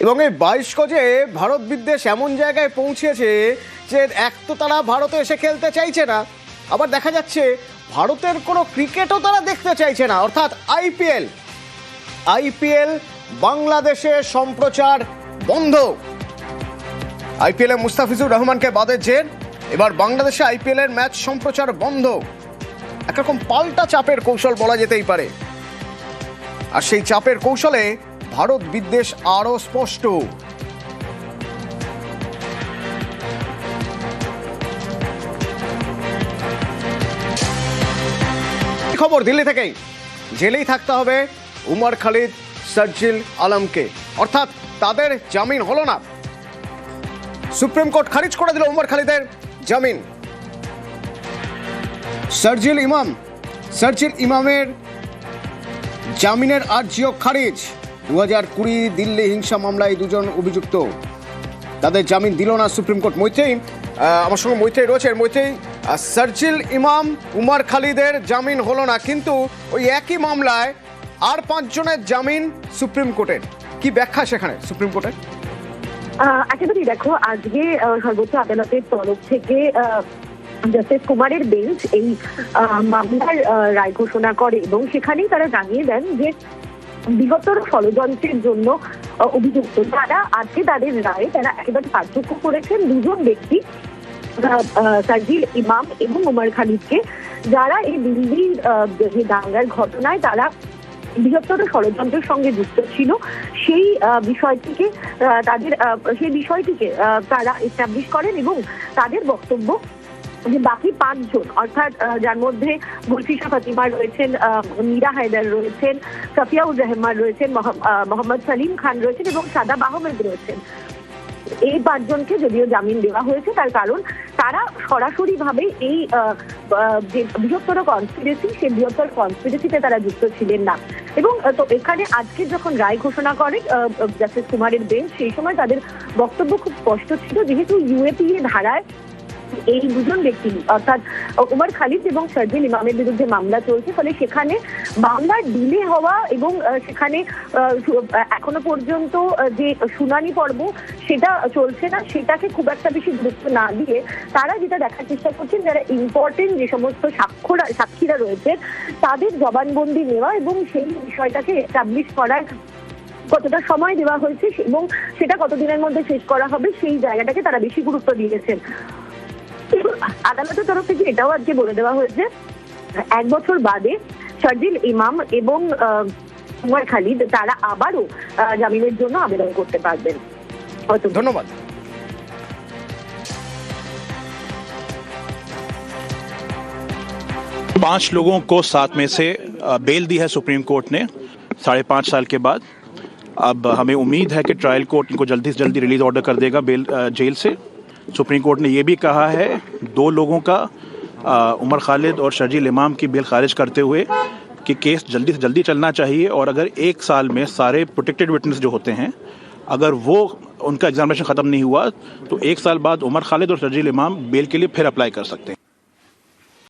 এবং এই 22 গজে ভারত বিদ্বেষ এমন জায়গায় পৌঁছেছে যে এক তো তারা ভারতে এসে খেলতে চাইছে না, আবার দেখা যাচ্ছে ভারতের কোনো ক্রিকেটও তারা দেখতে চাইছে না। অর্থাৎ আইপিএল বাংলাদেশে সম্প্রচার বন্ধ। আইপিএলে মুস্তাফিজুর রহমানকে বাদের জের এবার বাংলাদেশে আইপিএলের ম্যাচ সম্প্রচার বন্ধ। একরকম পাল্টা চাপের কৌশল বলা যেতেই পারে। আর সেই চাপের কৌশলে ভারত বিদ্বেষ আরো স্পষ্ট। খবর দিল্লি থেকেই, জেলেই থাকতে হবে উমর খালিদ, শারজিল আলমকে। অর্থাৎ তাদের জামিন হলো না। সুপ্রিম কোর্ট খারিজ করে দিল উমর খালিদের জামিন। শারজিল ইমামের জামিনের আর্জিও খারিজ। 2020 দিল্লি হিংসা মামলায় দুজন অভিযুক্ত, তাদের জামিন দিল না সুপ্রিম কোর্ট। আমার সঙ্গে মৈত্রেয়ী রয়েছে। মৈত্রেয়ী, শারজিল ইমাম, উমর খালিদের জামিন হলো না, কিন্তু ওই একই মামলায় আর 5 জনের জামিন সুপ্রিম কোর্টের। কি ব্যাখ্যা সেখানে সুপ্রিম কোর্টের? একেবারেই দেখো, আজকে সর্বোচ্চ আদালতের তরফ থেকে জাস্টিস কুমারের বেঞ্চ এই মামলার রায় ঘোষণা করে এবং সেখানেই তারা জানিয়ে দেন যে বৃহত্তর ষড়যন্ত্রের জন্য অভিযুক্ত যারা আজকে তাদের রায়ে তারা একেবারে পার্থক্য করেছেন দুজন ব্যক্তি, শারজিল ইমাম এবং উমর খালিদকে, যারা এই দিল্লির যে দাঙ্গার ঘটনায় তারা বৃহত্তর ষড়যন্ত্রের সঙ্গে যুক্ত ছিল। সেই বিষয়টিকে তারা এস্টাবলিশ করেন এবং তাদের বক্তব্য যে বাকি 5 জন, অর্থাৎ যার মধ্যে গুলফিশা ফাতিমা রয়েছেন, মীরা হায়দার রয়েছেন, সাফিয়াউর রহমান রয়েছেন, মোহাম্মদ সালিম খান রয়েছেন এবং সাদাব আহমেদ রয়েছেন, এই 5 জনকে যদিও জামিন দেওয়া হয়েছে তার কারণ তারা সরাসরি ভাবে এই যে বৃহত্তর কনস্পিরেসি, সেই বৃহত্তর কনস্পিরেসিতে তারা যুক্ত ছিলেন না। এবং তো এখানে আজকে যখন রায় ঘোষণা করে জাস্টিস কুমারের বেঞ্চ, সেই সময় তাদের বক্তব্য খুব স্পষ্ট ছিল, যেহেতু ইউএপিএ ধারায় এই দুজন ব্যক্তি অর্থাৎ উমর খালিদ এবং শারজিল ইমামের বিরুদ্ধে মামলা চলছে, ফলে সেখানে মামলার ডিলে হওয়া এবং সেখানে এখনো পর্যন্ত যে শুনানি পর্ব সেটা চলছে না, সেটাকে খুব একটা বেশি গুরুত্ব না দিয়ে তারা যেটা দেখার চেষ্টা করছেন যারা ইম্পর্টেন্ট যে সমস্ত সাক্ষীরা রয়েছে তাদের জবানবন্দি নেওয়া এবং সেই বিষয়টাকে এস্টাবলিশ করার কতটা সময় দেওয়া হয়েছে এবং সেটা কতদিনের মধ্যে শেষ করা হবে সেই জায়গাটাকে তারা বেশি গুরুত্ব দিয়েছেন। আদালতের তরফ থেকে এটাও আজকে বলে দেওয়া হয়েছে 1 বছর বাদে শারজিল ইমাম এবং উমর খালিদ তারা আবারও জামিনের জন্য আবেদন করতে পারবেন। ধন্যবাদ। पांच लोगों को 7 में से बेल दी है सुप्रीम कोर्ट ने 5.5 साल के बाद। अब हमें उम्मीद है कि ट्रायल कोर्ट इनको जल्दी से जल्दी रिलीज ऑर्डर कर देगा बेल जेल से। सुप्रीम कोर्ट ने ये भी कहा है 2 लोगों का, उमर खालिद और शारजिल इमाम की बेल खारिज करते हुए कि केस जल्दी से जल्दी चलना चाहिए और अगर 1 साल में सारे प्रोटेक्टेड विटनेस जो होते हैं अगर वो उनका एग्जामिनेशन ख़त्म नहीं हुआ तो 1 साल बाद उमर खालिद और शारजिल इमाम बेल के लिए फिर अप्लाई कर सकते हैं।